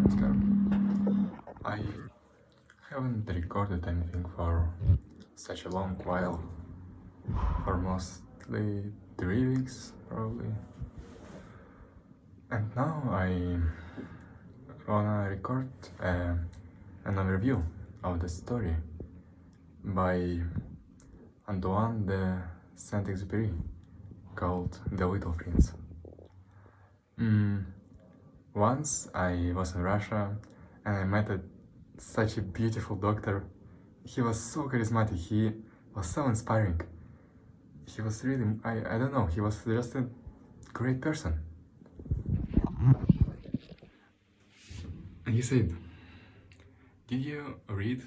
Oscar. I haven't recorded anything for such a long while, for mostly 3 weeks probably. And now I wanna record an overview of the story by Antoine de Saint-Exupéry called The Little Prince. Once I was in Russia and I met such a beautiful doctor. He was so charismatic, he was so inspiring. He was really, I don't know, he was just a great person. And he said, "Did you read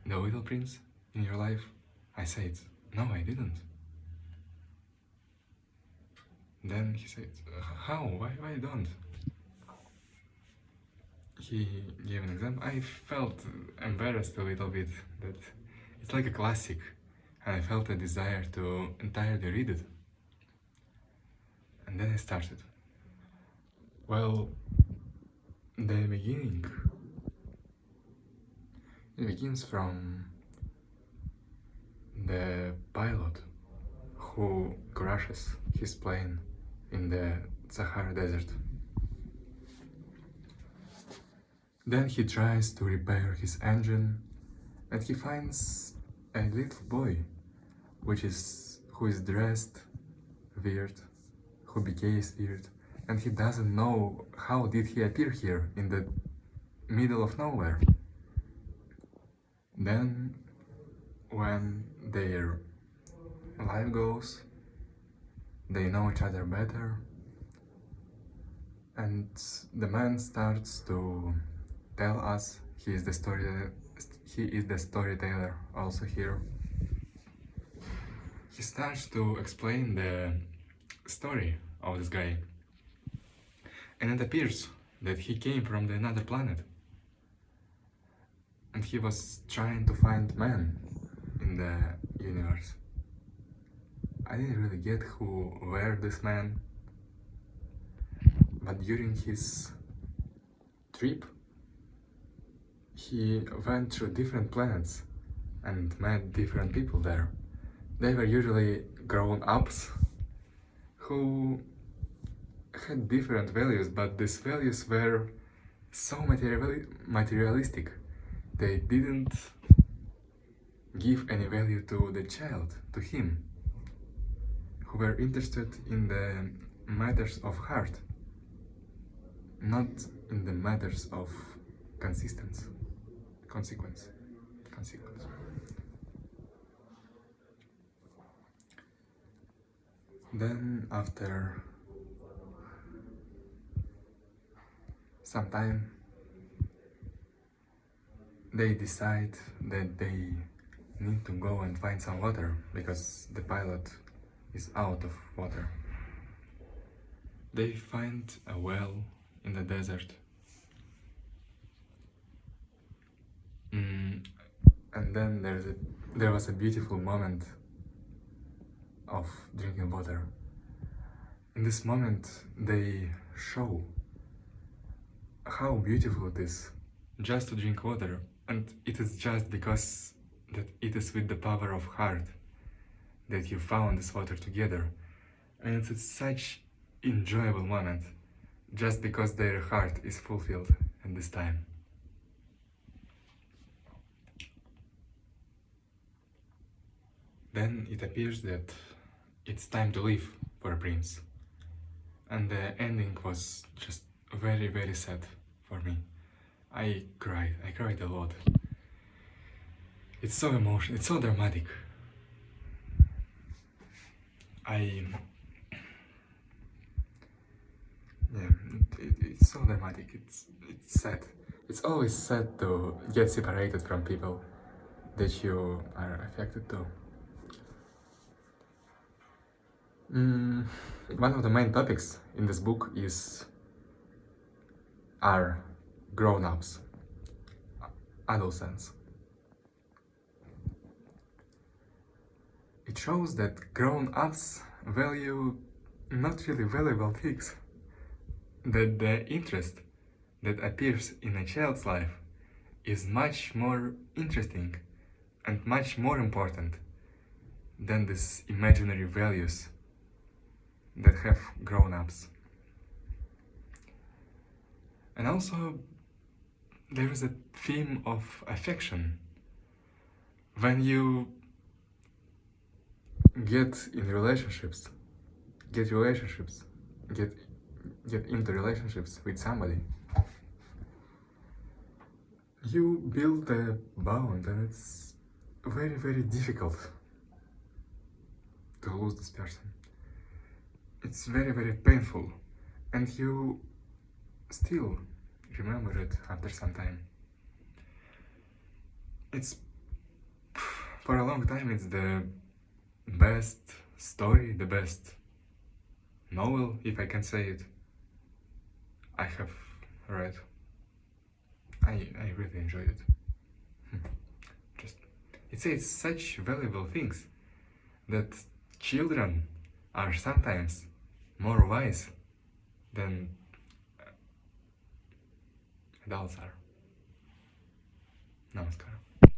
The Little Prince in your life?" I said, "No, I didn't." Then he said, "How? Why don't?" He gave an example. I felt embarrassed a little bit that it's like a classic, and I felt a desire to entirely read it. And then I started. Well, the beginning, it begins from the pilot who crashes his plane in the Sahara Desert. Then he tries to repair his engine and he finds a little boy who is dressed weird, who behaves weird, and he doesn't know how did he appear here in the middle of nowhere. Then when their life goes, they know each other better, and the man starts to tell us he is the storyteller also here. He starts to explain the story of this guy, and it appears that he came from another planet and he was trying to find man in the universe. I didn't really get who were this man, but during his trip he went through different planets and met different people there. They were usually grown-ups who had different values, but these values were so materialistic. They didn't give any value to the child, to him, who were interested in the matters of heart, not in the matters of consequence. Then after some time, they decide that they need to go and find some water because the pilot is out of water. They find a well in the desert. And then there was a beautiful moment of drinking water. In this moment, they show how beautiful it is just to drink water, and it is just because that it is with the power of heart that you found this water together, and it's such enjoyable moment just because their heart is fulfilled at this time. Then it appears that it's time to leave for a prince, and the ending was just very, very sad for me. I cried a lot. It's so emotional, it's so dramatic. It's so dramatic, it's sad. It's always sad to get separated from people that you are affected to. One of the main topics in this book are grown-ups, adolescents. It shows that grown-ups value not really valuable things, that the interest that appears in a child's life is much more interesting and much more important than these imaginary values that have grown-ups. And also, there is a theme of affection. When you get into relationships with somebody, you build a bond, and it's very, very difficult to lose this person. It's very, very painful, and you still remember it after some time. It's, for a long time, it's the best story, the best novel, if I can say it, I have read. I really enjoyed it. It says such valuable things that children are sometimes more wise than adults are. Namaskar.